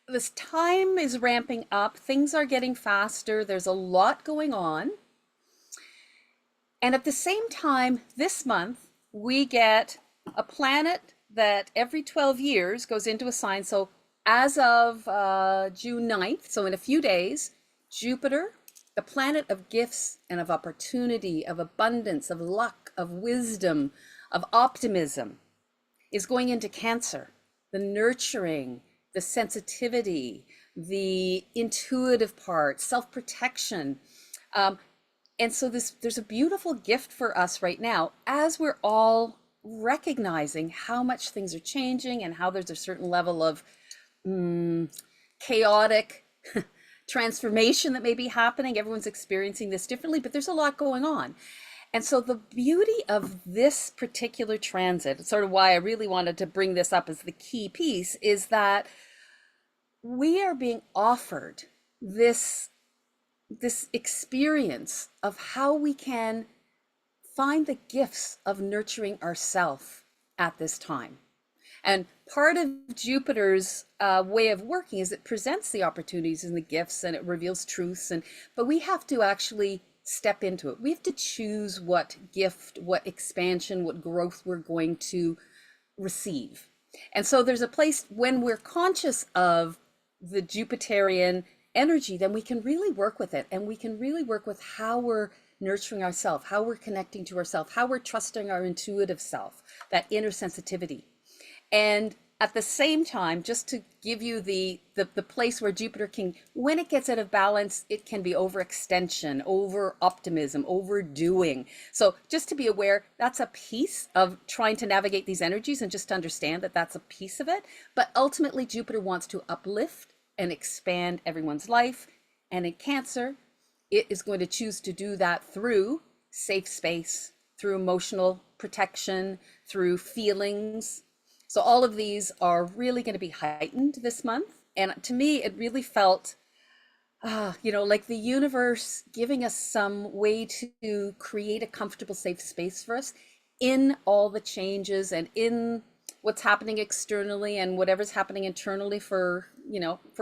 this time is ramping up. Things are getting faster. There's a lot going on. And at the same time, this month, we get a planet that every 12 years goes into a sign. So as of June 9th, so in a few days, Jupiter, the planet of gifts and of opportunity, of abundance, of luck, of wisdom, of optimism, is going into Cancer, the nurturing, the sensitivity, the intuitive part, self-protection. And so there's a beautiful gift for us right now as we're all recognizing how much things are changing and how there's a certain level of chaotic transformation that may be happening. Everyone's experiencing this differently, but there's a lot going on. And so the beauty of this particular transit, sort of why I really wanted to bring this up as the key piece, is that we are being offered this experience of how we can find the gifts of nurturing ourselves at this time. And part of Jupiter's way of working is it presents the opportunities and the gifts, and it reveals truths, but we have to actually step into it. We have to choose what gift, what expansion, what growth we're going to receive. And so there's a place when we're conscious of the Jupiterian energy, then we can really work with it, and we can really work with how we're nurturing ourselves, how we're connecting to ourselves, how we're trusting our intuitive self, that inner sensitivity. And at the same time, just to give you the place where Jupiter can, when it gets out of balance, it can be overextension, over optimism, overdoing. So just to be aware, that's a piece of trying to navigate these energies, and just to understand that that's a piece of it. But ultimately, Jupiter wants to uplift and expand everyone's life. And in Cancer, it is going to choose to do that through safe space, through emotional protection, through feelings. So all of these are really going to be heightened this month. And to me, it really felt, like the universe giving us some way to create a comfortable, safe space for us in all the changes and in what's happening externally and whatever's happening internally for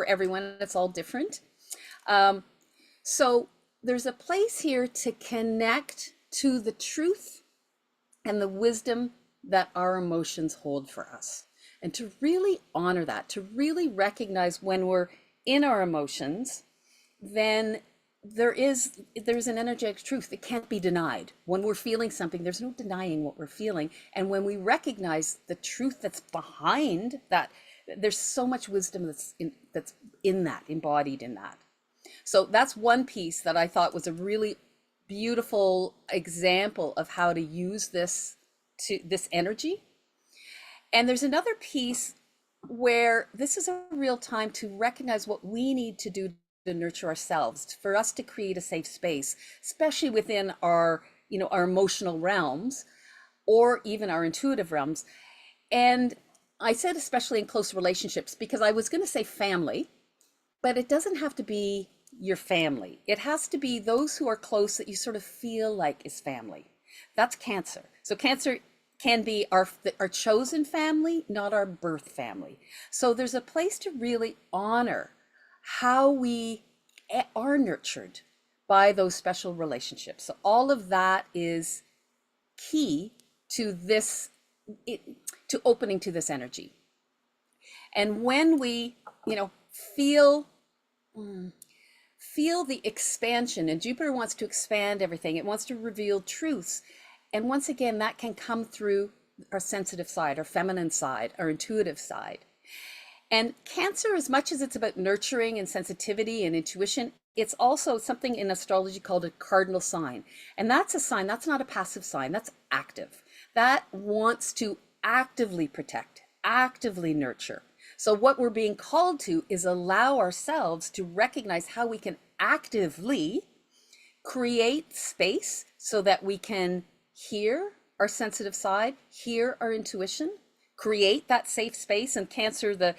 everyone. It's all different. So there's a place here to connect to the truth and the wisdom that our emotions hold for us, and to really honor that, to really recognize when we're in our emotions, then there's an energetic truth that can't be denied. When we're feeling something, there's no denying what we're feeling. And when we recognize the truth that's behind that, there's so much wisdom that's in that, embodied in that. So that's one piece that I thought was a really beautiful example of how to use this energy. And there's another piece where this is a real time to recognize what we need to do to nurture ourselves, for us to create a safe space, especially within our emotional realms, or even our intuitive realms. And I said especially in close relationships, because I was going to say family, but it doesn't have to be your family. It has to be those who are close that you sort of feel like is family. That's Cancer. So Cancer can be our chosen family, not our birth family. So there's a place to really honor how we are nurtured by those special relationships. So all of that is key to this, to opening to this energy. And when we, feel the expansion, and Jupiter wants to expand everything. It wants to reveal truths. And once again, that can come through our sensitive side, our feminine side, our intuitive side. And Cancer, as much as it's about nurturing and sensitivity and intuition, it's also something in astrology called a cardinal sign. And that's a sign, that's not a passive sign, that's active. That wants to actively protect, actively nurture. So what we're being called to is allow ourselves to recognize how we can actively create space so that we can hear our sensitive side, hear our intuition, create that safe space. And Cancer, the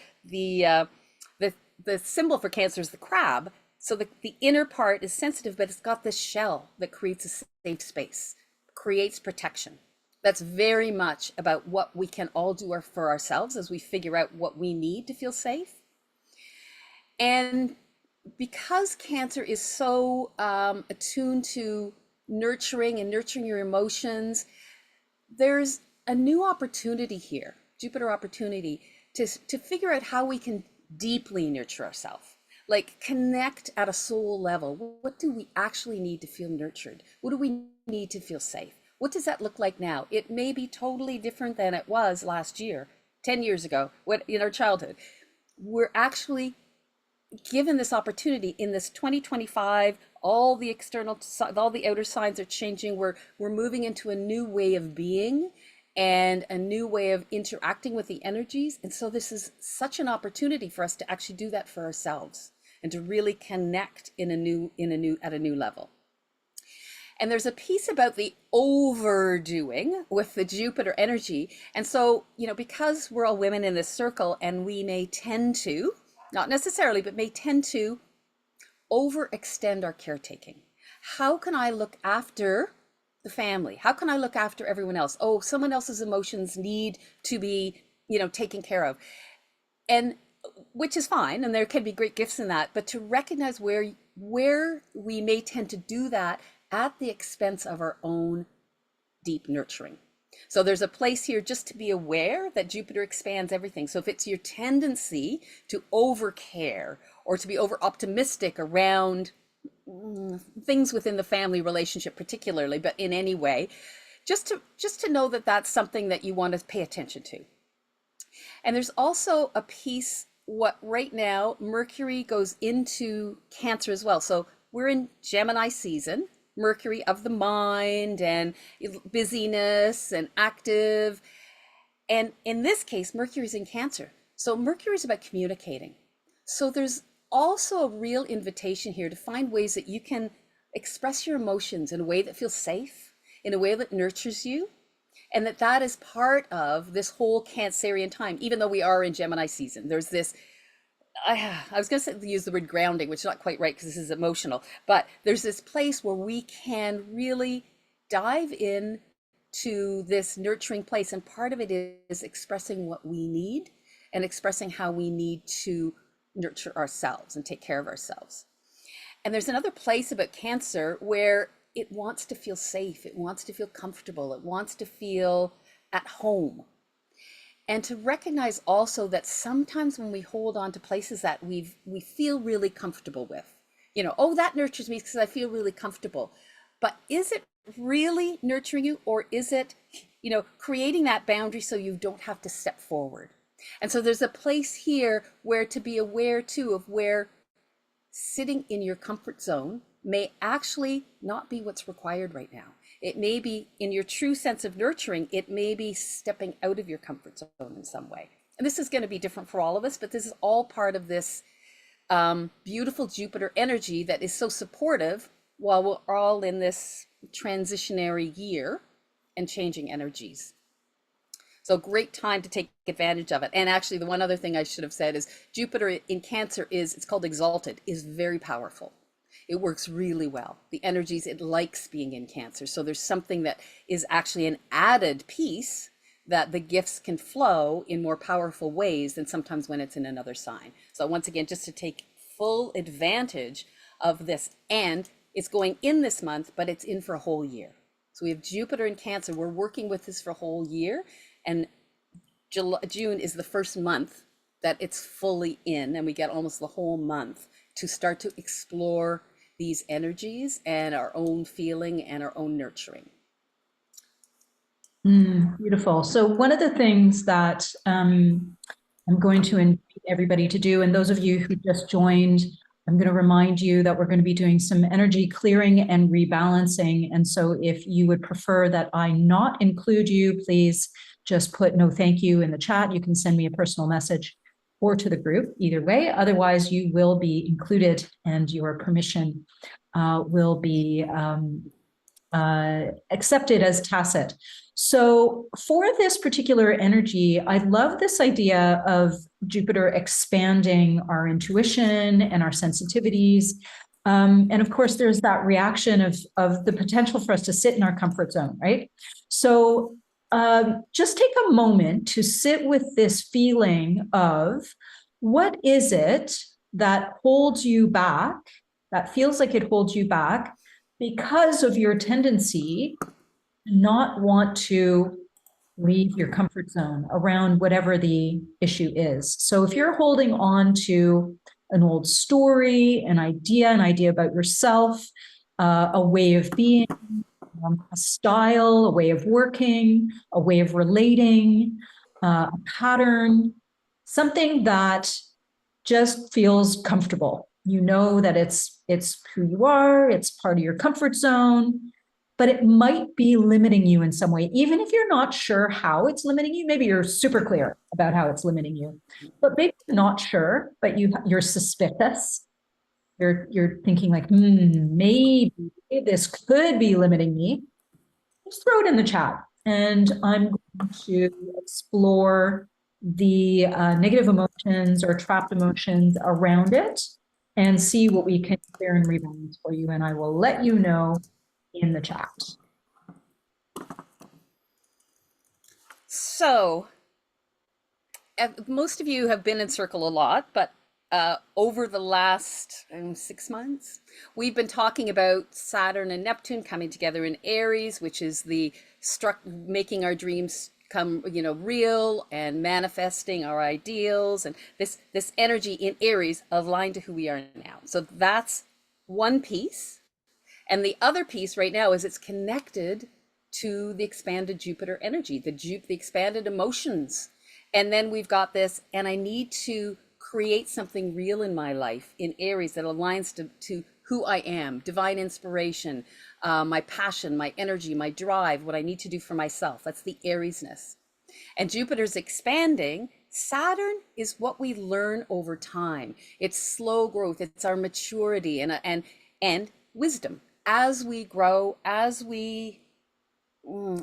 symbol for Cancer is the crab. So the inner part is sensitive, but it's got this shell that creates a safe space, creates protection. That's very much about what we can all do for ourselves as we figure out what we need to feel safe. And because Cancer is so attuned to nurturing and nurturing your emotions, there's a new opportunity here, Jupiter opportunity, to figure out how we can deeply nurture ourselves, like connect at a soul level. What do we actually need to feel nurtured? What do we need to feel safe? What does that look like now? It may be totally different than it was last year, 10 years ago, what in our childhood. We're actually given this opportunity in this 2025. All the all the outer signs are changing. We're moving into a new way of being and a new way of interacting with the energies. And so this is such an opportunity for us to actually do that for ourselves and to really connect at a new level. And there's a piece about the overdoing with the Jupiter energy. And so, because we're all women in this circle, and we may tend to, not necessarily, but may tend to overextend our caretaking. How can I look after the family? How can I look after everyone else? Oh, someone else's emotions need to be, taken care of. And which is fine, and there can be great gifts in that, but to recognize where we may tend to do that at the expense of our own deep nurturing. So there's a place here just to be aware that Jupiter expands everything. So if it's your tendency to overcare or to be over optimistic around things within the family relationship particularly, but in any way, just to know that that's something that you want to pay attention to. And there's also a piece, what right now, Mercury goes into Cancer as well. So we're in Gemini season, Mercury of the mind and busyness and active. And in this case, Mercury's in Cancer. So Mercury is about communicating. So there's also a real invitation here to find ways that you can express your emotions in a way that feels safe, in a way that nurtures you, and that is part of this whole Cancerian time. Even though we are in Gemini season, there's this, I was going to use the word grounding, which is not quite right because this is emotional, but there's this place where we can really dive in to this nurturing place. And part of it is expressing what we need and expressing how we need to nurture ourselves and take care of ourselves. And there's another place about Cancer where it wants to feel safe, it wants to feel comfortable, it wants to feel at home. And to recognize also that sometimes when we hold on to places that we feel really comfortable with, oh, that nurtures me because I feel really comfortable. But is it really nurturing you, or is it, creating that boundary so you don't have to step forward? And so there's a place here where to be aware too of where sitting in your comfort zone may actually not be what's required right now. It may be, in your true sense of nurturing, it may be stepping out of your comfort zone in some way. And this is going to be different for all of us, but this is all part of this beautiful Jupiter energy that is so supportive while we're all in this transitionary year and changing energies. So great time to take advantage of it. And actually, the one other thing I should have said is Jupiter in Cancer it's called exalted, is very powerful. It works really well. The energies, it likes being in Cancer. So there's something that is actually an added piece that the gifts can flow in more powerful ways than sometimes when it's in another sign. So once again, just to take full advantage of this. And it's going in this month, but it's in for a whole year. So we have Jupiter in Cancer. We're working with this for a whole year. And June is the first month that it's fully in, and we get almost the whole month to start to explore these energies and our own feeling and our own nurturing. Beautiful. So one of the things that I'm going to invite everybody to do, and those of you who just joined, I'm going to remind you that we're going to be doing some energy clearing and rebalancing. And so if you would prefer that I not include you, please just put no thank you in the chat. You can send me a personal message or to the group, either way. Otherwise, you will be included and your permission will be accepted as tacit. So for this particular energy, I love this idea of Jupiter expanding our intuition and our sensitivities. And of course, there's that reaction of the potential for us to sit in our comfort zone, right? So just take a moment to sit with this feeling of what is it that holds you back, that feels like it holds you back because of your tendency to not want to leave your comfort zone around whatever the issue is. So if you're holding on to an old story, an idea about yourself, a way of being, a style, a way of working, a way of relating, a pattern, something that just feels comfortable. You know that it's who you are, it's part of your comfort zone, but it might be limiting you in some way. Even if you're not sure how it's limiting you, maybe you're super clear about how it's limiting you, but maybe you're not sure, but you're suspicious. You're thinking like, maybe this could be limiting me. Just throw it in the chat, and I'm going to explore the negative emotions or trapped emotions around it and see what we can clear and rebalance for you. And I will let you know in the chat. So, most of you have been in circle a lot, but over the last 6 months, we've been talking about Saturn and Neptune coming together in Aries, which is the making our dreams come, real, and manifesting our ideals, and this energy in Aries aligned to who we are now. So that's one piece. And the other piece right now is it's connected to the expanded Jupiter energy, the expanded emotions. And then we've got this, and I need to create something real in my life in Aries that aligns to who I am, divine inspiration, my passion, my energy, my drive, what I need to do for myself. That's the Ariesness. And Jupiter's expanding. Saturn is what we learn over time. It's slow growth. It's our maturity and wisdom. As we grow, as we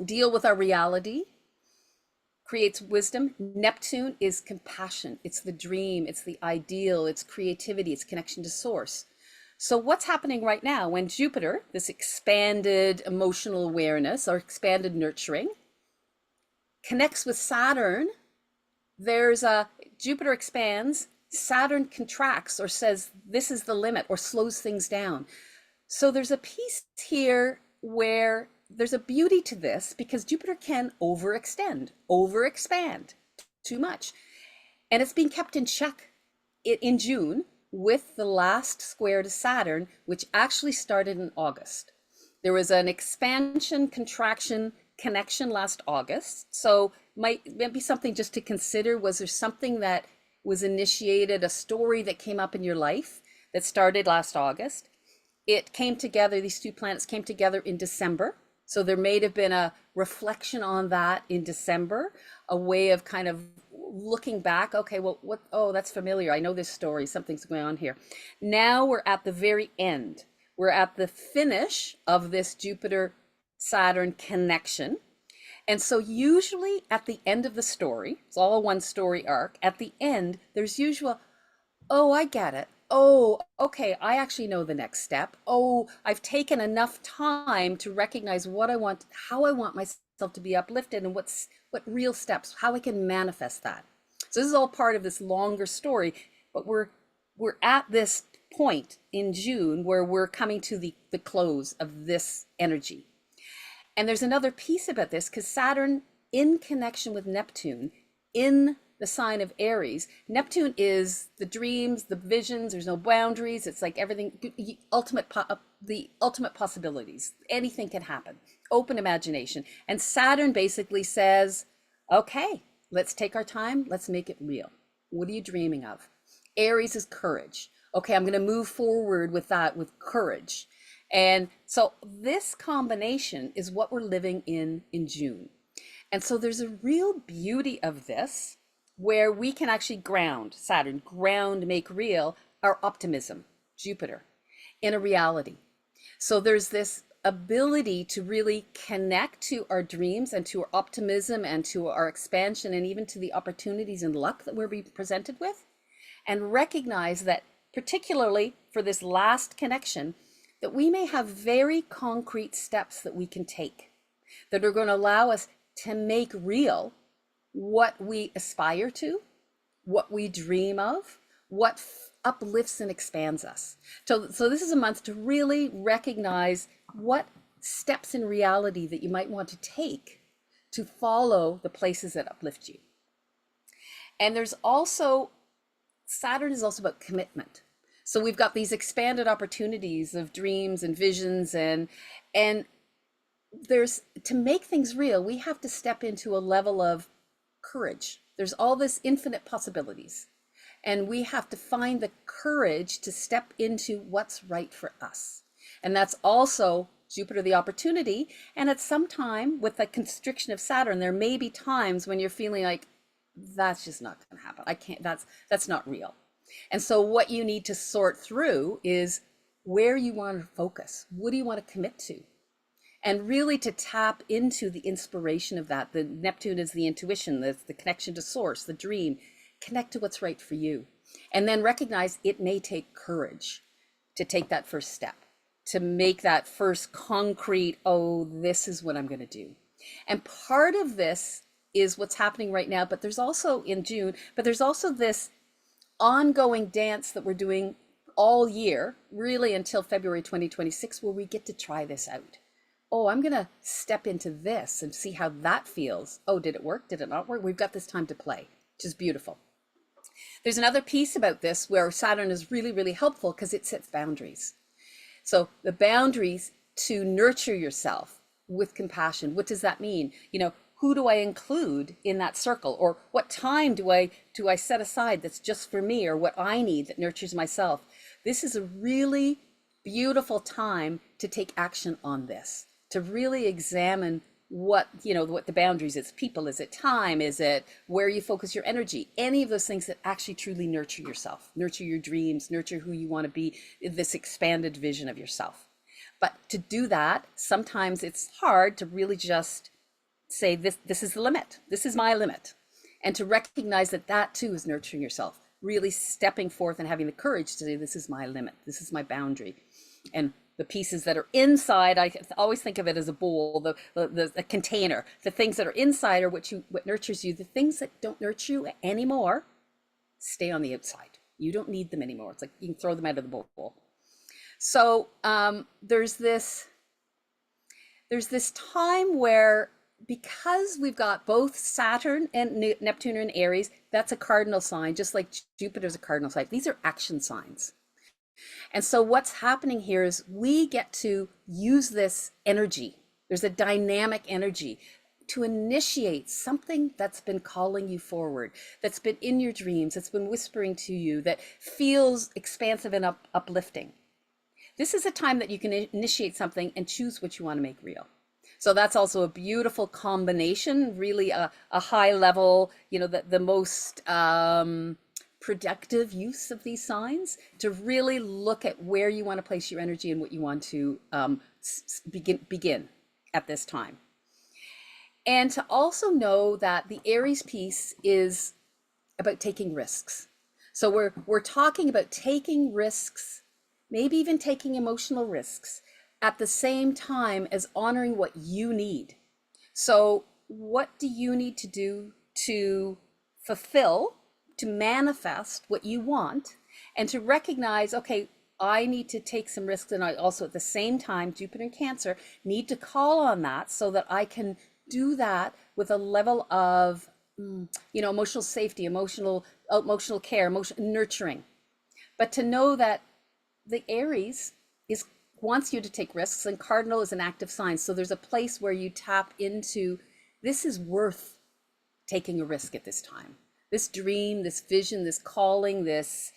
deal with our reality, creates wisdom. Neptune is compassion. It's the dream. It's the ideal. It's creativity. It's connection to source. So what's happening right now when Jupiter, this expanded emotional awareness or expanded nurturing, connects with Saturn, Jupiter expands, Saturn contracts or says this is the limit or slows things down. So there's a piece here where there's a beauty to this because Jupiter can expand too much. And it's being kept in check in June with the last square to Saturn, which actually started in August. There was an expansion, contraction, connection last August. So might be something just to consider. Was there something that was initiated, a story that came up in your life that started last August? It came together, these two planets came together in December. So there may have been a reflection on that in December, a way of kind of looking back. Okay, well, that's familiar. I know this story. Something's going on here. Now we're at the very end. We're at the finish of this Jupiter-Saturn connection. And so usually at the end of the story, it's all a one story arc. At the end, there's usual, oh, I get it. Oh, okay, I actually know the next step. Oh, I've taken enough time to recognize what I want, how I want myself to be uplifted, and what real steps, how I can manifest that. So this is all part of this longer story, but we're at this point in June where we're coming to the close of this energy. And there's another piece about this because Saturn in connection with Neptune in the sign of Aries. Neptune is the dreams, the visions, there's no boundaries. It's like everything, the ultimate possibilities. Anything can happen. Open imagination. And Saturn basically says, okay, let's take our time. Let's make it real. What are you dreaming of? Aries is courage. Okay, I'm going to move forward with that with courage. And so this combination is what we're living in June. And so there's a real beauty of this where we can actually Saturn, make real our optimism, Jupiter, in a reality. So there's this ability to really connect to our dreams and to our optimism and to our expansion and even to the opportunities and luck that we're being presented with, and recognize that particularly for this last connection, that we may have very concrete steps that we can take that are going to allow us to make real what we aspire to, what we dream of, what uplifts and expands us. So this is a month to really recognize what steps in reality that you might want to take to follow the places that uplift you. And there's also, Saturn is also about commitment. So we've got these expanded opportunities of dreams and visions, and there's, to make things real, we have to step into a level of courage. There's all this infinite possibilities, and we have to find the courage to step into what's right for us. And that's also Jupiter, the opportunity. And at some time with the constriction of Saturn, there may be times when you're feeling like, that's just not going to happen. I can't, that's not real. And so what you need to sort through is where you want to focus. What do you want to commit to? And really to tap into the inspiration of that. The Neptune is the intuition, the connection to source, the dream. Connect to what's right for you. And then recognize it may take courage to take that first step, to make that first concrete, oh, this is what I'm going to do. And part of this is what's happening right now, but there's also in June, but there's also this ongoing dance that we're doing all year, really until February 2026, where we get to try this out. Oh, I'm going to step into this and see how that feels. Oh, did it work? Did it not work? We've got this time to play, which is beautiful. There's another piece about this where Saturn is really, really helpful because it sets boundaries. So the boundaries to nurture yourself with compassion. What does that mean? You know, who do I include in that circle? Or what time do I set aside that's just for me, or what I need that nurtures myself? This is a really beautiful time to take action on this, to really examine what, you know, what the boundaries is. People, is it time? Is it where you focus your energy? Any of those things that actually truly nurture yourself, nurture your dreams, nurture who you want to be, this expanded vision of yourself. But to do that, sometimes it's hard to really just say, this is the limit. This is my limit. And to recognize that that too is nurturing yourself, really stepping forth and having the courage to say, this is my limit. This is my boundary. And the pieces that are inside, I always think of it as a bowl, the container. The things that are inside are what nurtures you. The things that don't nurture you anymore, stay on the outside. You don't need them anymore. It's like you can throw them out of the bowl. So there's this time where, because we've got both Saturn and Neptune in Aries, that's a cardinal sign, just like Jupiter's a cardinal sign. These are action signs. And so what's happening here is we get to use this energy. There's a dynamic energy to initiate something that's been calling you forward, that's been in your dreams, that's been whispering to you, that feels expansive and uplifting. This is a time that you can initiate something and choose what you want to make real. So that's also a beautiful combination, really a high level, you know, the most productive use of these signs, to really look at where you want to place your energy and what you want to begin at this time. And to also know that the Aries piece is about taking risks. So we're talking about taking risks, maybe even taking emotional risks, at the same time as honoring what you need. So what do you need to do to fulfill, to manifest what you want, and to recognize, okay, I need to take some risks, and I also at the same time, Jupiter and Cancer, need to call on that so that I can do that with a level of, you know, emotional safety, emotional care, emotional nurturing. But to know that the Aries wants you to take risks, and cardinal is an active sign. So there's a place where you tap into, this is worth taking a risk at this time. This dream, this vision, this calling, this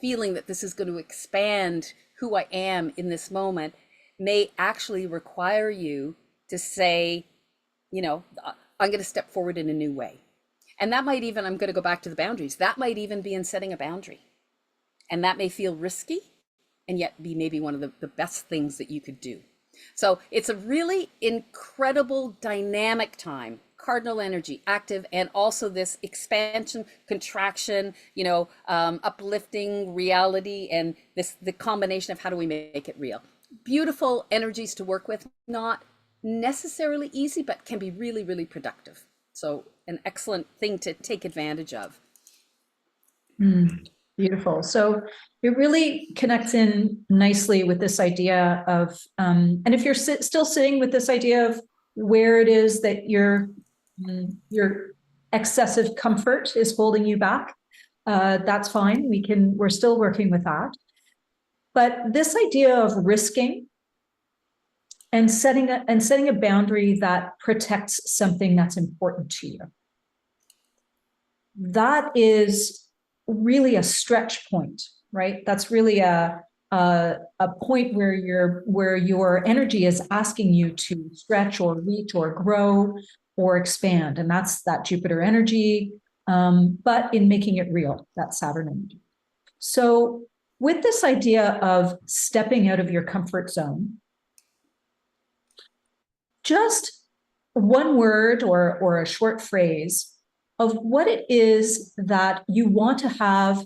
feeling that this is going to expand who I am in this moment may actually require you to say, you know, I'm going to step forward in a new way. And that might even, I'm going to go back to the boundaries. That might even be in setting a boundary. And that may feel risky, and yet be maybe one of the best things that you could do. So it's a really incredible dynamic time, cardinal energy, active, and also this expansion, contraction, you know, uplifting reality, and the combination of how do we make it real. Beautiful energies to work with, not necessarily easy, but can be really, really productive. So an excellent thing to take advantage of. Beautiful. So it really connects in nicely with this idea of, and if you're still sitting with this idea of where it is that your excessive comfort is holding you back, that's fine. We're still working with that. But this idea of risking and setting a boundary that protects something that's important to you, that is really a stretch point, right? That's really a point where your energy is asking you to stretch or reach or grow or expand, and that's that Jupiter energy, but in making it real, that Saturn energy. So with this idea of stepping out of your comfort zone, just one word or a short phrase of what it is that you want to have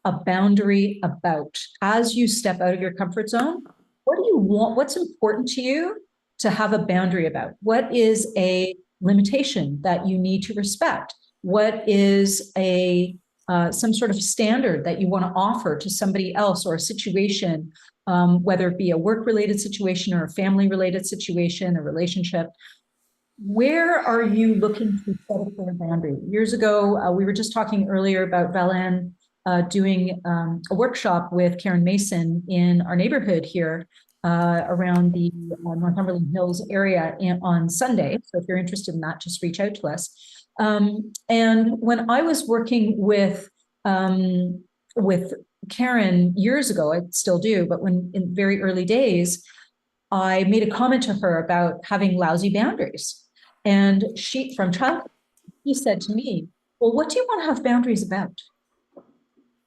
a boundary about as you step out of your comfort zone. What do you want? What's important to you to have a boundary about? What is a limitation that you need to respect? What is a some sort of standard that you want to offer to somebody else or a situation, whether it be a work-related situation or a family-related situation, a relationship? Where are you looking to set up a boundary? Years ago, we were just talking earlier about Valan doing a workshop with Karen Mason in our neighborhood here around the Northumberland Hills area on Sunday. So if you're interested in that, just reach out to us. And when I was working with Karen years ago, I still do, but when in very early days, I made a comment to her about having lousy boundaries. And she, from childhood, he said to me, well, what do you want to have boundaries about?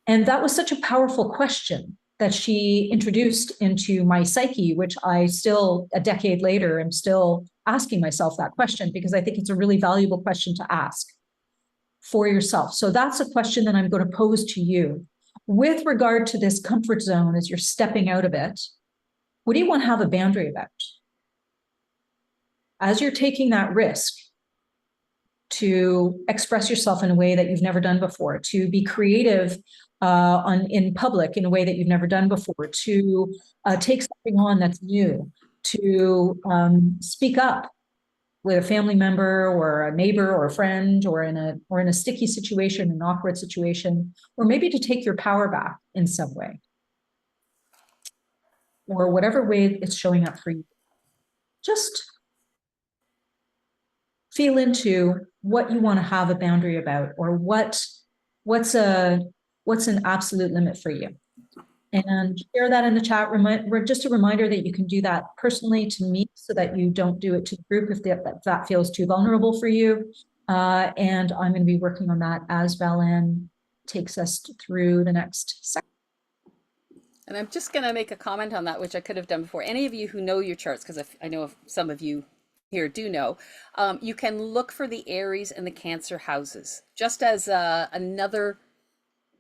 And that was such a powerful question that she introduced into my psyche, which I still, a decade later, am still asking myself that question because I think it's a really valuable question to ask for yourself. So that's a question that I'm going to pose to you. With regard to this comfort zone, as you're stepping out of it, what do you want to have a boundary about? As you're taking that risk to express yourself in a way that you've never done before, to be creative in public in a way that you've never done before, to take something on that's new, to speak up with a family member or a neighbor or a friend, or in a sticky situation, an awkward situation, or maybe to take your power back in some way, or whatever way it's showing up for you. Just feel into what you want to have a boundary about, or what's an absolute limit for you, and share that in the chat. Just a reminder that you can do that personally to me, so that you don't do it to the group if that feels too vulnerable for you. And I'm going to be working on that as Valan takes us through the next section. And I'm just going to make a comment on that, which I could have done before. Any of you who know your charts, because I know some of you here do know, you can look for the Aries and the Cancer houses, just as another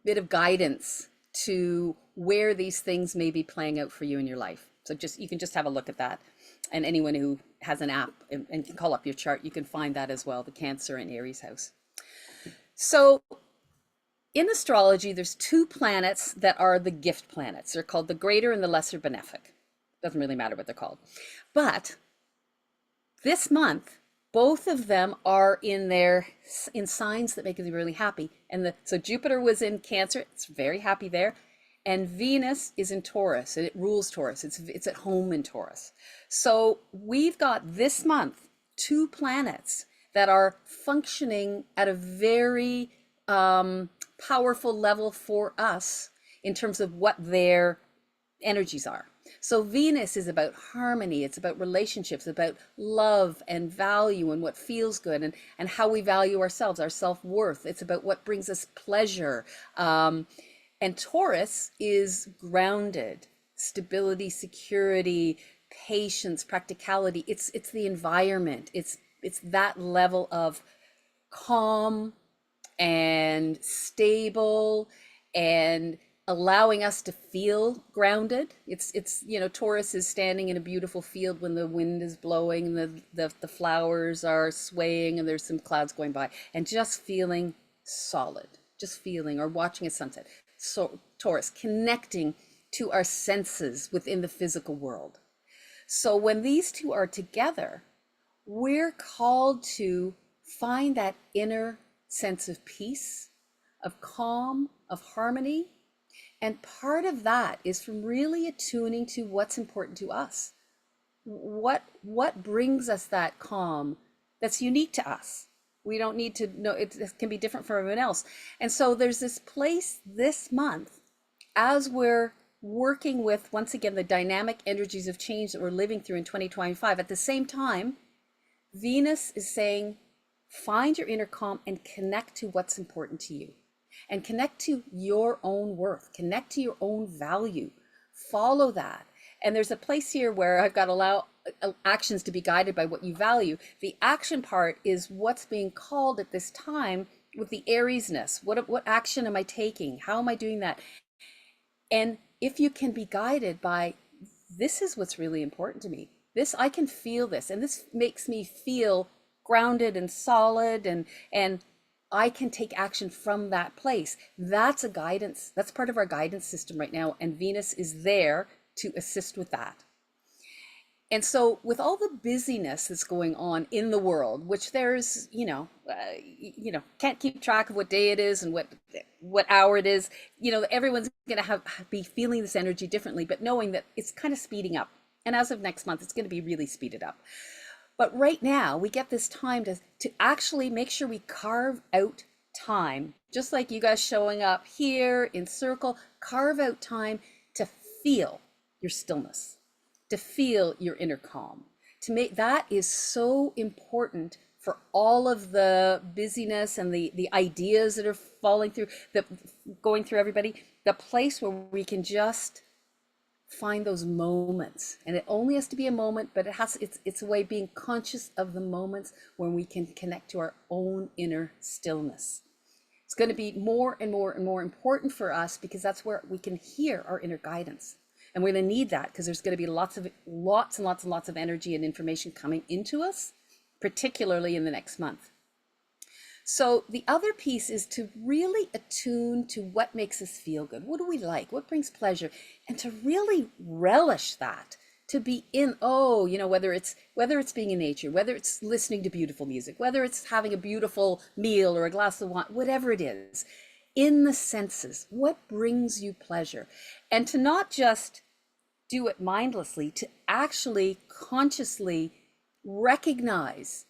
bit of guidance to where these things may be playing out for you in your life. So you can just have a look at that. And anyone who has an app and can call up your chart, you can find that as well, the Cancer and Aries house. So in astrology, there's two planets that are the gift planets. They're called the greater and the lesser benefic. Doesn't really matter what they're called. But this month, both of them are in signs that make me really happy. And so Jupiter was in Cancer, it's very happy there. And Venus is in Taurus, and it rules Taurus. It's at home in Taurus. So we've got this month two planets that are functioning at a very powerful level for us in terms of what their energies are. So Venus is about harmony, it's about relationships, about love and value and what feels good, and how we value ourselves, our self-worth. It's about what brings us pleasure. And Taurus is grounded, stability, security, patience, practicality. It's the environment. It's that level of calm and stable and allowing us to feel grounded. It's Taurus is standing in a beautiful field when the wind is blowing and the flowers are swaying and there's some clouds going by, and just feeling solid, just feeling, or watching a sunset, So Taurus, connecting to our senses within the physical world. So when these two are together, we're called to find that inner sense of peace, of calm, of harmony. And part of that is from really attuning to what's important to us. What brings us that calm that's unique to us. We don't need to know, it can be different for everyone else. And so there's this place this month, as we're working with, once again, the dynamic energies of change that we're living through in 2025. At the same time, Venus is saying, find your inner calm and connect to what's important to you, and connect to your own worth, connect to your own value, follow that. And there's a place here where I've got to allow actions to be guided by what you value. The action part is what's being called at this time with the Ariesness. What action am I taking? How am I doing that? And if you can be guided by, this is what's really important to me. This, I can feel this, and this makes me feel grounded and solid, and I can take action from that place. That's a guidance. That's part of our guidance system right now, and Venus is there to assist with that. And so with all the busyness that's going on in the world, which there's, can't keep track of what day it is and what hour it is, everyone's going to be feeling this energy differently, but knowing that it's kind of speeding up. And as of next month, it's going to be really speeded up. But right now we get this time to actually make sure we carve out time, just like you guys showing up here in circle, carve out time to feel your stillness, to feel your inner calm. To make that is so important for all of the busyness and the ideas that are falling through, going through everybody, the place where we can just find those moments. And it only has to be a moment, but it's a way of being conscious of the moments when we can connect to our own inner stillness. It's going to be more and more and more important for us, because that's where we can hear our inner guidance. And we're going to need that, because there's going to be lots and lots of energy and information coming into us, particularly in the next month. So the other piece is to really attune to what makes us feel good. What do we like? What brings pleasure? And to really relish that, to be in, whether it's being in nature, whether it's listening to beautiful music, whether it's having a beautiful meal or a glass of wine, whatever it is, in the senses, what brings you pleasure? And to not just do it mindlessly, to actually consciously recognize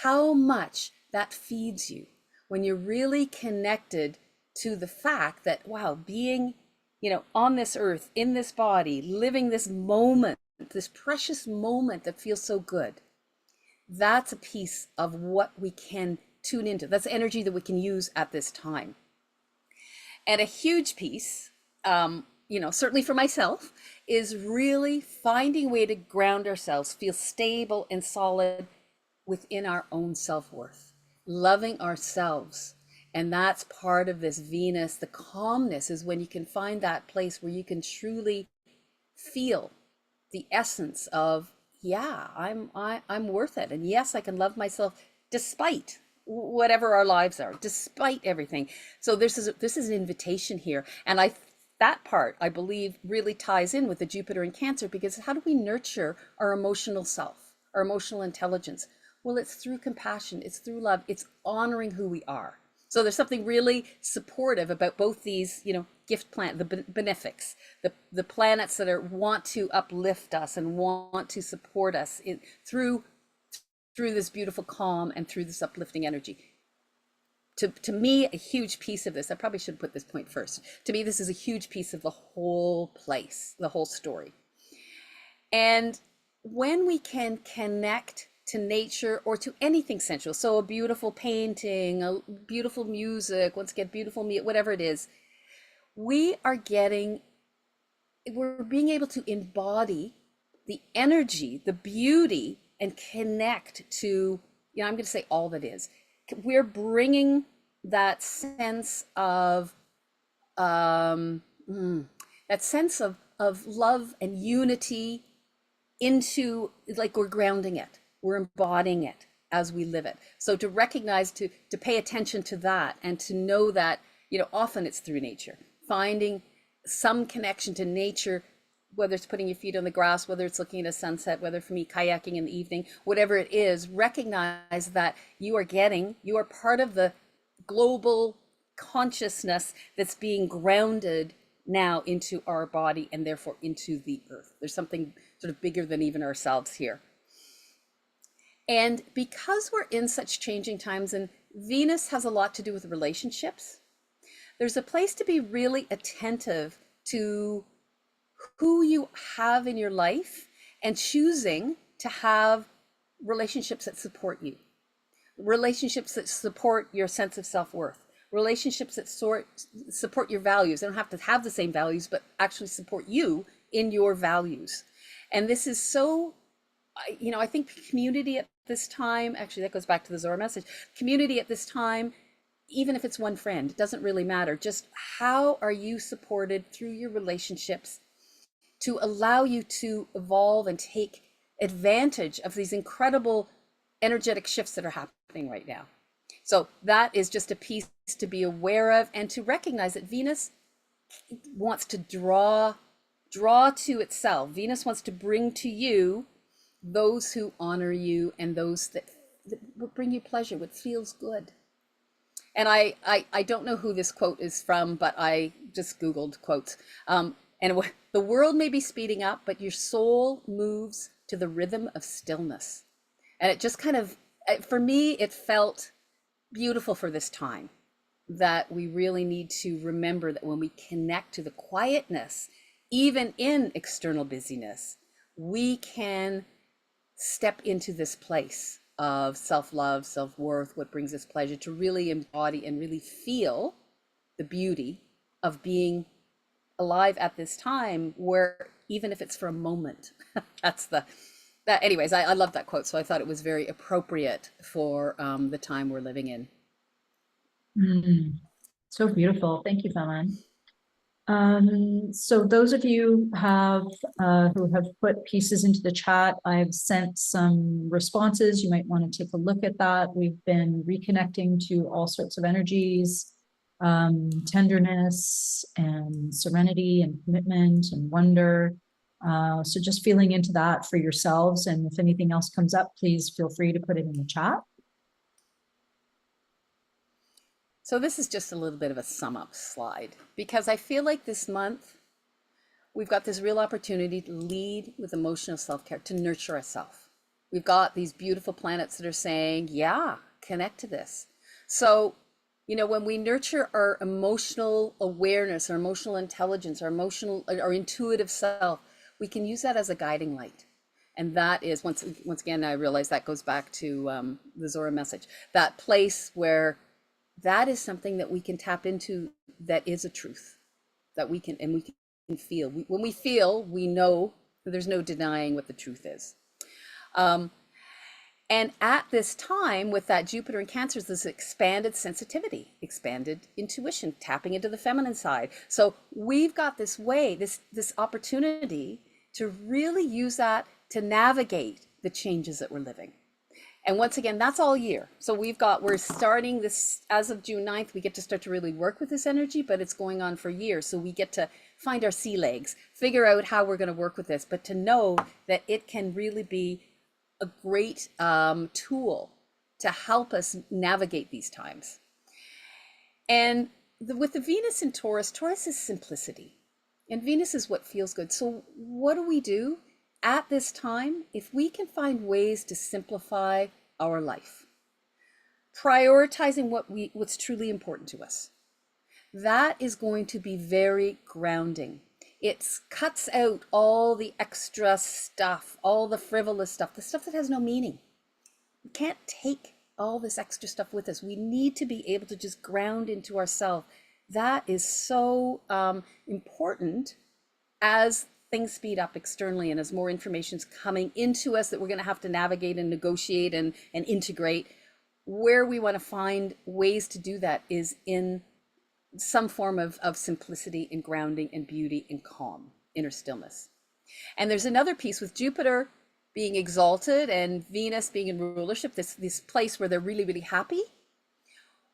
how much that feeds you when you're really connected to the fact that, wow, being, on this earth, in this body, living this moment, this precious moment that feels so good. That's a piece of what we can tune into. That's energy that we can use at this time. And a huge piece, certainly for myself, is really finding a way to ground ourselves, feel stable and solid within our own self-worth, loving ourselves. And that's part of this Venus. The calmness is when you can find that place where you can truly feel the essence of, yeah, I'm worth it. And yes, I can love myself despite whatever our lives are, despite everything. So this is an invitation here. And that part, I believe, really ties in with the Jupiter in Cancer, because how do we nurture our emotional self, our emotional intelligence? Well, it's through compassion, it's through love, it's honoring who we are. So there's something really supportive about both these, gift planet, the benefics, the planets that want to uplift us and want to support us through this beautiful calm and through this uplifting energy. To me, a huge piece of this, I probably should put this point first. To me, this is a huge piece of the whole place, the whole story. And when we can connect to nature or to anything sensual, so a beautiful painting, a beautiful music, once again, beautiful meat, whatever it is, we're being able to embody the energy, the beauty, and connect to, I'm going to say all that is. We're bringing that sense of love and unity into, like, we're grounding it, we're embodying it as we live it. So to recognize, to pay attention to that, and to know that, often it's through nature. finding some connection to nature, whether it's putting your feet on the grass, whether it's looking at a sunset, whether for me kayaking in the evening, whatever it is, recognize that you are part of the global consciousness that's being grounded now into our body and therefore into the earth. There's something sort of bigger than even ourselves here. And because we're in such changing times, and Venus has a lot to do with relationships, there's a place to be really attentive to who you have in your life and choosing to have relationships that support you, relationships that support your sense of self-worth, relationships that support your values. They don't have to have the same values, but actually support you in your values. And this is so, I think community at this time, actually that goes back to the Zora message, community at this time, even if it's one friend, it doesn't really matter. Just how are you supported through your relationships to allow you to evolve and take advantage of these incredible energetic shifts that are happening right now. So that is just a piece to be aware of, and to recognize that Venus wants to draw to itself. Venus wants to bring to you those who honor you and those that will bring you pleasure, what feels good. And I don't know who this quote is from, but I just Googled quotes. The world may be speeding up, but your soul moves to the rhythm of stillness. And it just kind of, for me, it felt beautiful for this time, that we really need to remember that when we connect to the quietness, even in external busyness, we can step into this place of self-love, self-worth, what brings us pleasure, to really embody and really feel the beauty of being alive at this time, where even if it's for a moment, anyways, I love that quote. So I thought it was very appropriate for the time we're living in. So beautiful. Thank you, Faman. So those of you who have put pieces into the chat, I've sent some responses. You might want to take a look at that. We've been reconnecting to all sorts of energies, tenderness and serenity and commitment and wonder. So just feeling into that for yourselves. And if anything else comes up, please feel free to put it in the chat. So this is just a little bit of a sum up slide, because I feel like this month we've got this real opportunity to lead with emotional self-care, to nurture ourselves. We've got these beautiful planets that are saying, yeah, connect to this. So, when we nurture our emotional awareness, our emotional intelligence, our intuitive self, we can use that as a guiding light. And that is, once again, I realize that goes back to the Zora message, that place where that is something that we can tap into, that is a truth that we can feel. When we feel, we know that there's no denying what the truth is. And at this time, with that Jupiter in Cancer, this expanded sensitivity, expanded intuition, tapping into the feminine side. So we've got this opportunity to really use that to navigate the changes that we're living. And once again, that's all year. So we're starting this as of June 9th, we get to start to really work with this energy, but it's going on for years. So we get to find our sea legs, figure out how we're going to work with this, but to know that it can really be a great tool to help us navigate these times. And with the Venus in Taurus, Taurus is simplicity, and Venus is what feels good. So what do we do? At this time, if we can find ways to simplify our life, prioritizing what's truly important to us, that is going to be very grounding. It cuts out all the extra stuff, all the frivolous stuff, the stuff that has no meaning. We can't take all this extra stuff with us. We need to be able to just ground into ourselves. That is so important as things speed up externally, and as more information's coming into us that we're going to have to navigate and negotiate and integrate. Where we want to find ways to do that is in some form of simplicity and grounding and beauty and calm, inner stillness. And there's another piece with Jupiter being exalted and Venus being in rulership, this place where they're really, really happy.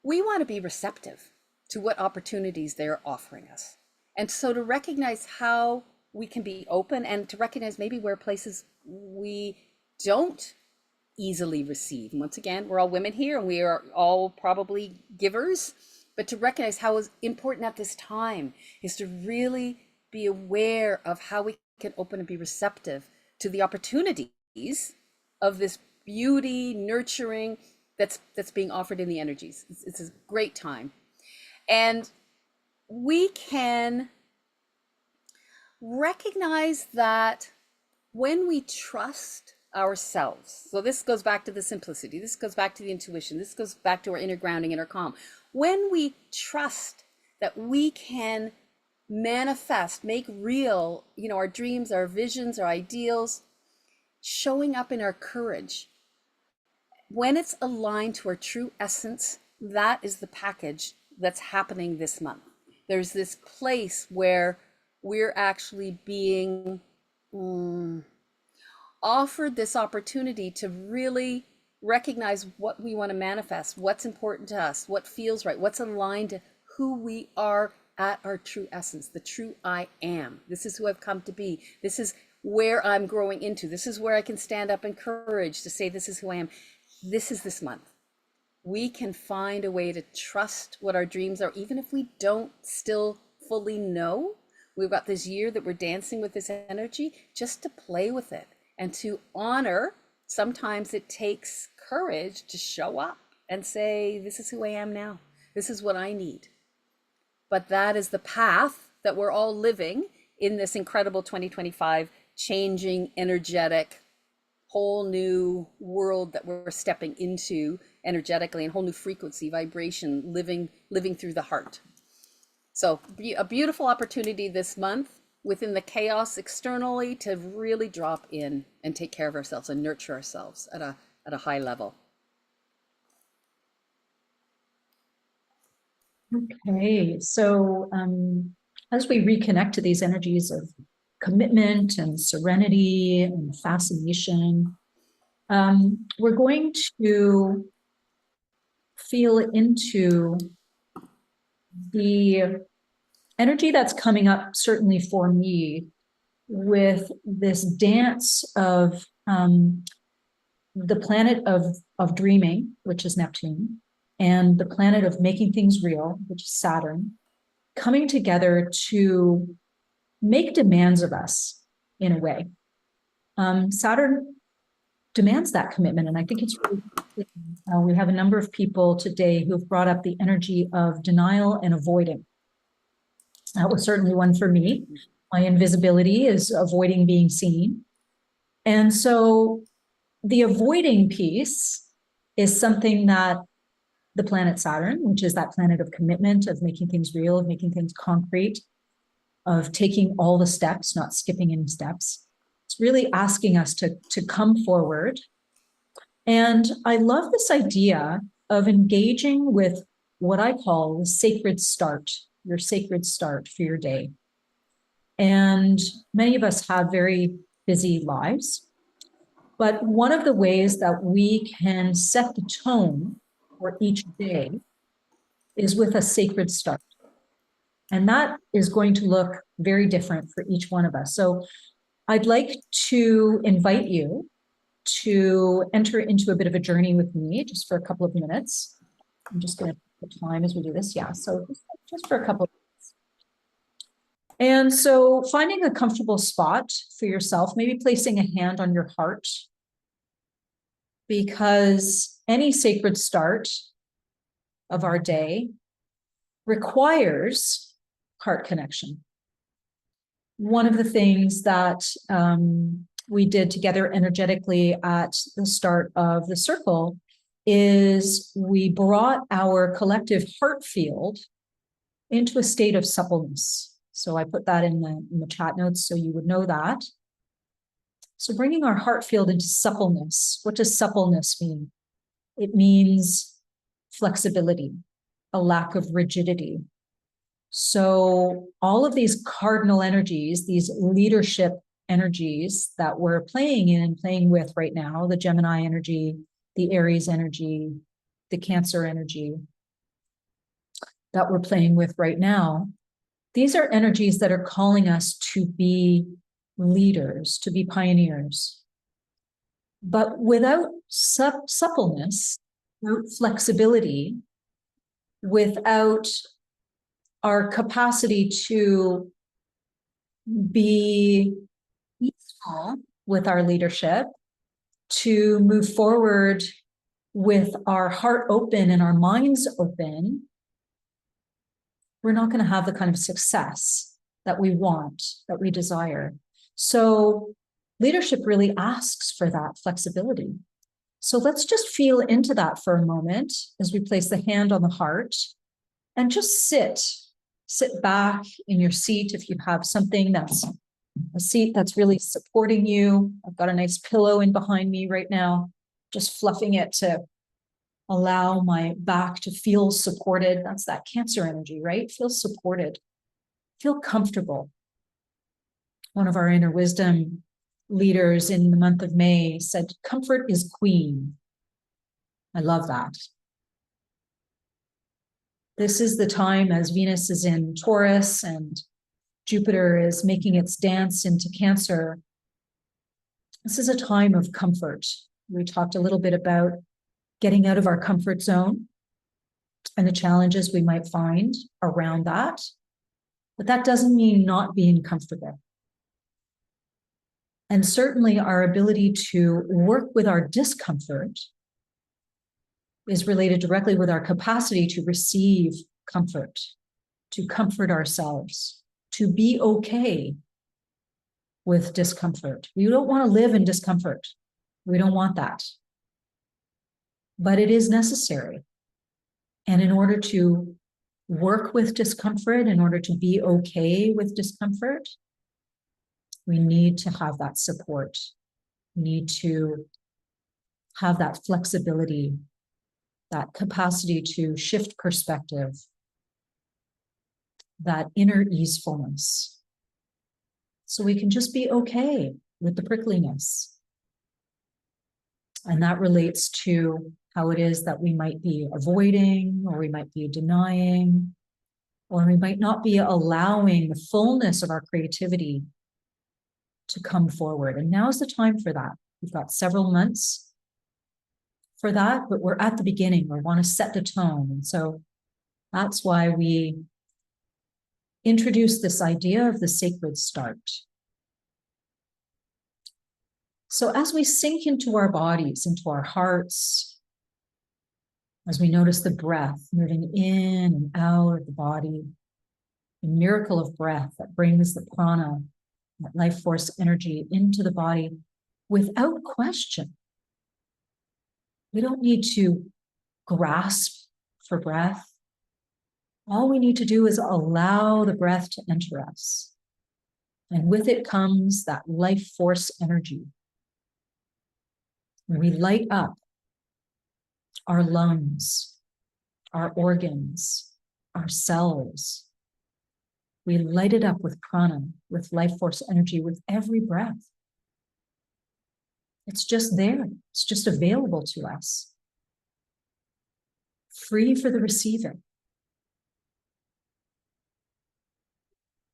We want to be receptive to what opportunities they're offering us. And so to recognize how we can be open, and to recognize maybe where places we don't easily receive. And once again, we're all women here and we are all probably givers, but to recognize how is important at this time is to really be aware of how we can open and be receptive to the opportunities of this beauty, nurturing that's being offered in the energies. It's a great time. And we can recognize that when we trust ourselves, so this goes back to the simplicity, this goes back to the intuition, this goes back to our inner grounding and our calm. When we trust that we can manifest, make real, our dreams, our visions, our ideals, showing up in our courage, when it's aligned to our true essence, that is the package that's happening this month. There's this place where we're actually being offered this opportunity to really recognize what we want to manifest, what's important to us, what feels right, what's aligned to who we are at our true essence, the true I am. This is who I've come to be. This is where I'm growing into. This is where I can stand up in courage to say, this is who I am. This is this month. We can find a way to trust what our dreams are, even if we don't still fully know. We've got this year that we're dancing with this energy, just to play with it and to honor. Sometimes it takes courage to show up and say, this is who I am now. This is what I need. But that is the path that we're all living in this incredible 2025, changing, energetic, whole new world that we're stepping into energetically, and whole new frequency, vibration, living through the heart. So a beautiful opportunity this month within the chaos externally to really drop in and take care of ourselves and nurture ourselves at a high level. Okay, so as we reconnect to these energies of commitment and serenity and fascination, we're going to feel into the energy that's coming up, certainly for me, with this dance of the planet of dreaming, which is Neptune, and the planet of making things real, which is Saturn, coming together to make demands of us in a way. Saturn demands that commitment, and I think it's really we have a number of people today who have brought up the energy of denial and avoiding. That was certainly one for me. My invisibility is avoiding being seen. And so the avoiding piece is something that the planet Saturn, which is that planet of commitment, of making things real, of making things concrete, of taking all the steps, not skipping any steps. It's really asking us to come forward. And I love this idea of engaging with what I call the sacred start, your sacred start for your day. And many of us have very busy lives. But one of the ways that we can set the tone for each day is with a sacred start. And that is going to look very different for each one of us. So I'd like to invite you to enter into a bit of a journey with me just for a couple of minutes. I'm just going to put the time as we do this. Yeah, so just for a couple of minutes. And so finding a comfortable spot for yourself, maybe placing a hand on your heart, because any sacred start of our day requires heart connection. One of the things that we did together energetically at the start of the circle is we brought our collective heart field into a state of suppleness. So I put that in the chat notes so you would know that. So bringing our heart field into suppleness. What does suppleness mean? It means flexibility, a lack of rigidity. So all of these cardinal energies, these leadership energies that we're playing in and playing with right now, the Gemini energy, the Aries energy, the Cancer energy that we're playing with right now, These are energies that are calling us to be leaders, to be pioneers. But without suppleness, without flexibility, without our capacity to be peaceful with our leadership, to move forward with our heart open and our minds open, we're not going to have the kind of success that we want, that we desire. So leadership really asks for that flexibility. So let's just feel into that for a moment as we place the hand on the heart and just sit back in your seat. If you have something that's a seat that's really supporting you, I've got a nice pillow in behind me right now, just fluffing it to allow my back to feel supported. That's that Cancer energy, right? Feel supported, feel comfortable. One of our inner wisdom leaders in the month of May said, "Comfort is queen." I love that. This is the time as Venus is in Taurus and Jupiter is making its dance into Cancer. This is a time of comfort. We talked a little bit about getting out of our comfort zone and the challenges we might find around that. But that doesn't mean not being comfortable. And certainly our ability to work with our discomfort is related directly with our capacity to receive comfort, to comfort ourselves, to be okay with discomfort. We don't want to live in discomfort. We don't want that. But it is necessary. And in order to work with discomfort, in order to be okay with discomfort, we need to have that support. We need to have that flexibility, that capacity to shift perspective, that inner easefulness. So we can just be okay with the prickliness. And that relates to how it is that we might be avoiding, or we might be denying, or we might not be allowing the fullness of our creativity to come forward. And now is the time for that. We've got several months for that, but we're at the beginning. We want to set the tone. And so that's why we introduce this idea of the sacred start. So as we sink into our bodies, into our hearts, as we notice the breath moving in and out of the body, the miracle of breath that brings the prana, that life force energy into the body without question. We don't need to grasp for breath. All we need to do is allow the breath to enter us. And with it comes that life force energy. We light up our lungs, our organs, our cells. We light it up with prana, with life force energy, with every breath. It's just there. It's just available to us. Free for the receiving.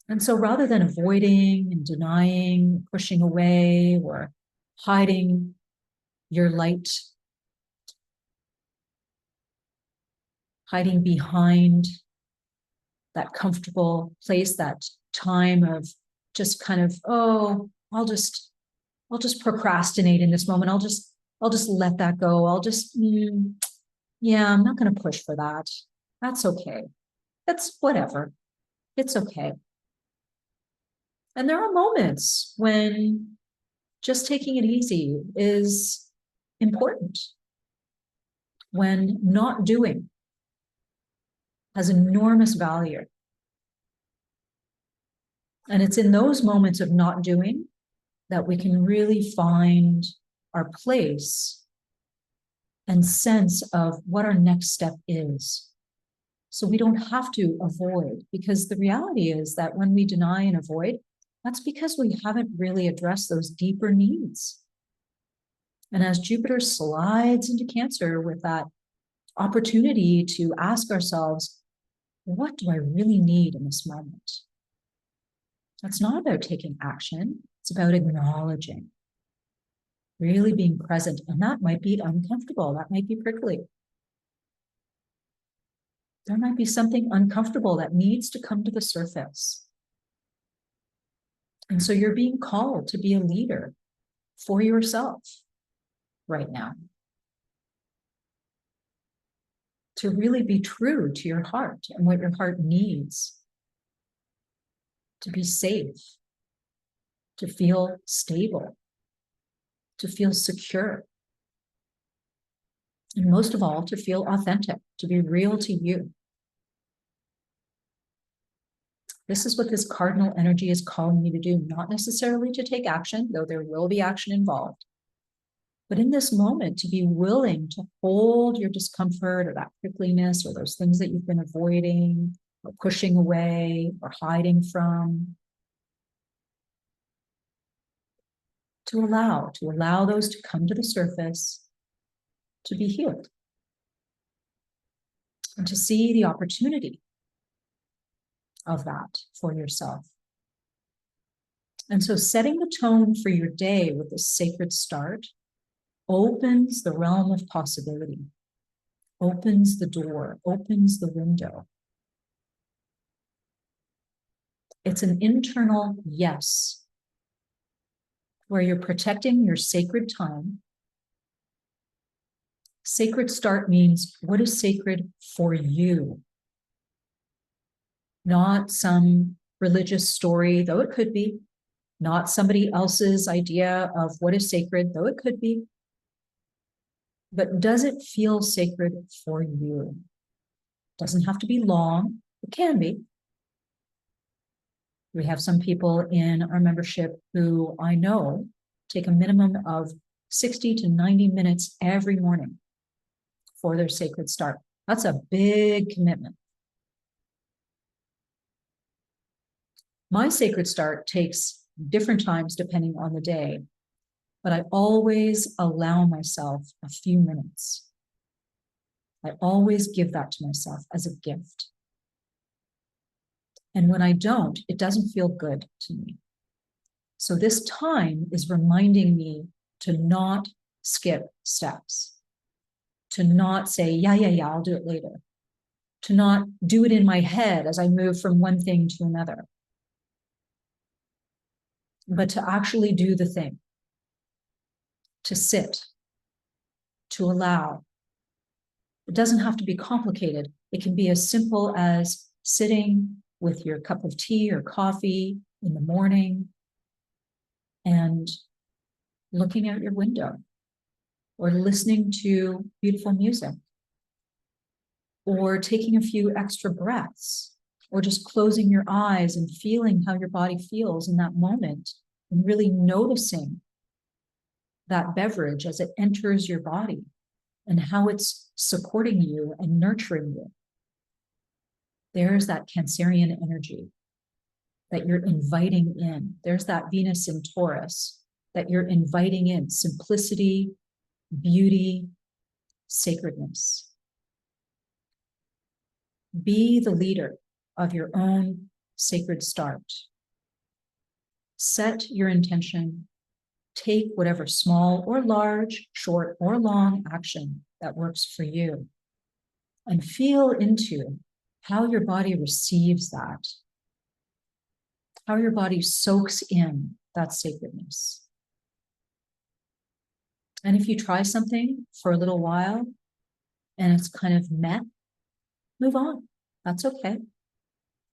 And so rather than avoiding and denying, pushing away, or hiding your light, hiding behind that comfortable place, that time of just kind of, oh, I'll just procrastinate in this moment. I'll just let that go. I'll just, yeah, I'm not going to push for that. That's okay. That's whatever. It's okay. And there are moments when just taking it easy is important, when not doing has enormous value. And it's in those moments of not doing that we can really find our place and sense of what our next step is. So we don't have to avoid, because the reality is that when we deny and avoid, that's because we haven't really addressed those deeper needs. And as Jupiter slides into Cancer with that opportunity to ask ourselves, what do I really need in this moment? That's not about taking action. It's about acknowledging, really being present. And that might be uncomfortable. That might be prickly. There might be something uncomfortable that needs to come to the surface. And so you're being called to be a leader for yourself right now. To really be true to your heart and what your heart needs. To be safe. To feel stable. To feel secure. And most of all, to feel authentic, to be real to you. This is what this cardinal energy is calling you to do, not necessarily to take action, though there will be action involved. But in this moment, to be willing to hold your discomfort or that prickliness or those things that you've been avoiding or pushing away or hiding from. To allow those to come to the surface, to be healed. And to see the opportunity of that for yourself. And so setting the tone for your day with this sacred start opens the realm of possibility, opens the door, opens the window. It's an internal yes, where you're protecting your sacred time. Sacred start means what is sacred for you, not some religious story, though it could be, not somebody else's idea of what is sacred, though it could be. But does it feel sacred for you? Doesn't have to be long, it can be. We have some people in our membership who I know take a minimum of 60 to 90 minutes every morning for their sacred start. That's a big commitment. My sacred start takes different times depending on the day, but I always allow myself a few minutes. I always give that to myself as a gift. And when I don't, it doesn't feel good to me. So this time is reminding me to not skip steps, to not say, yeah, I'll do it later, to not do it in my head as I move from one thing to another, but to actually do the thing, to sit, to allow. It doesn't have to be complicated. It can be as simple as sitting with your cup of tea or coffee in the morning and looking out your window or listening to beautiful music or taking a few extra breaths or just closing your eyes and feeling how your body feels in that moment and really noticing that beverage as it enters your body and how it's supporting you and nurturing you. There's that Cancerian energy that you're inviting in. There's that Venus in Taurus that you're inviting in. Simplicity, beauty, sacredness. Be the leader of your own sacred start. Set your intention. Take whatever small or large, short or long action that works for you. And feel into how your body receives that, how your body soaks in that sacredness. And if you try something for a little while and it's kind of meh, move on. That's okay.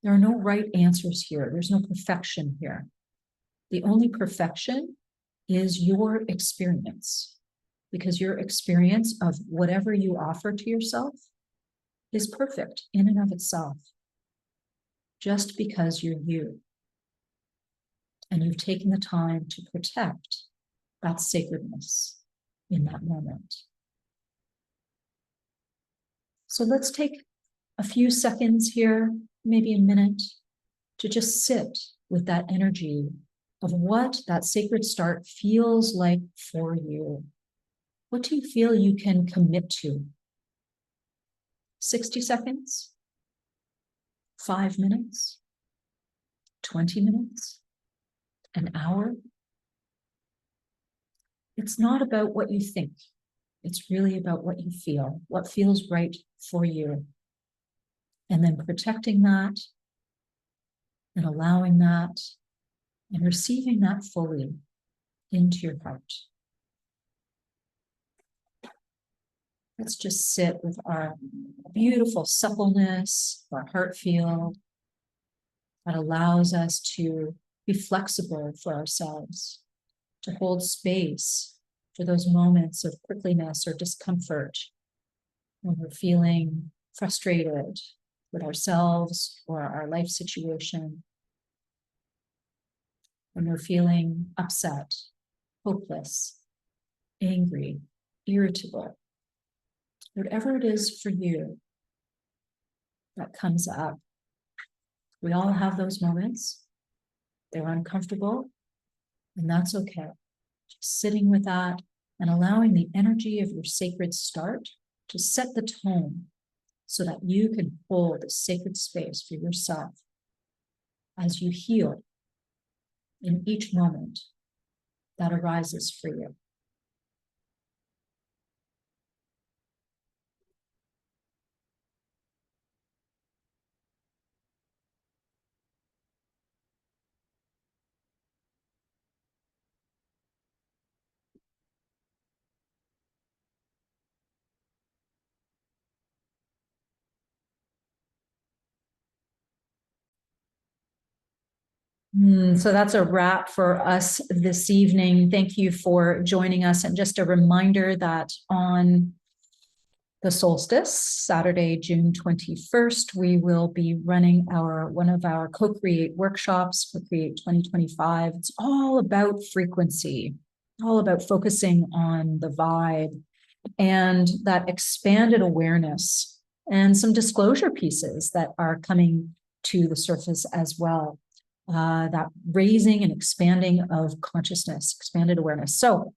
There are no right answers here. There's no perfection here. The only perfection is your experience, because your experience of whatever you offer to yourself is perfect in and of itself, just because you're you. And you've taken the time to protect that sacredness in that moment. So let's take a few seconds here, maybe a minute, to just sit with that energy of what that sacred start feels like for you. What do you feel you can commit to? 60 seconds? 5 minutes? 20 minutes, an hour. It's not about what you think. It's really about what you feel, what feels right for you. And then protecting that and allowing that and receiving that fully into your heart. Let's just sit with our beautiful suppleness, our heart field that allows us to be flexible for ourselves, to hold space for those moments of prickliness or discomfort when we're feeling frustrated with ourselves or our life situation, when we're feeling upset, hopeless, angry, irritable. Whatever it is for you that comes up, we all have those moments. They're uncomfortable, and that's okay. Just sitting with that and allowing the energy of your sacred start to set the tone so that you can hold a sacred space for yourself as you heal in each moment that arises for you. So that's a wrap for us this evening. Thank you for joining us. And just a reminder that on the solstice, Saturday, June 21st, we will be running one of our Co-Create workshops, Co-Create 2025. It's all about frequency, all about focusing on the vibe and that expanded awareness, and some disclosure pieces that are coming to the surface as well. That raising and expanding of consciousness, expanded awareness. So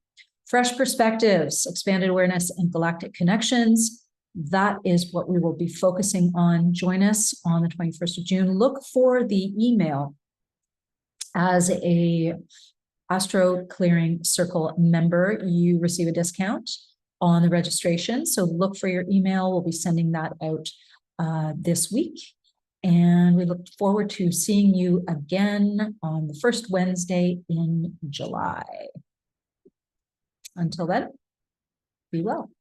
fresh perspectives, expanded awareness, and galactic connections. That is what we will be focusing on. Join us on the 21st of June. Look for the email. As a Astro Clearing Circle member, you receive a discount on the registration. So look for your email. We'll be sending that out this week. And we look forward to seeing you again on the first Wednesday in July. Until then, be well.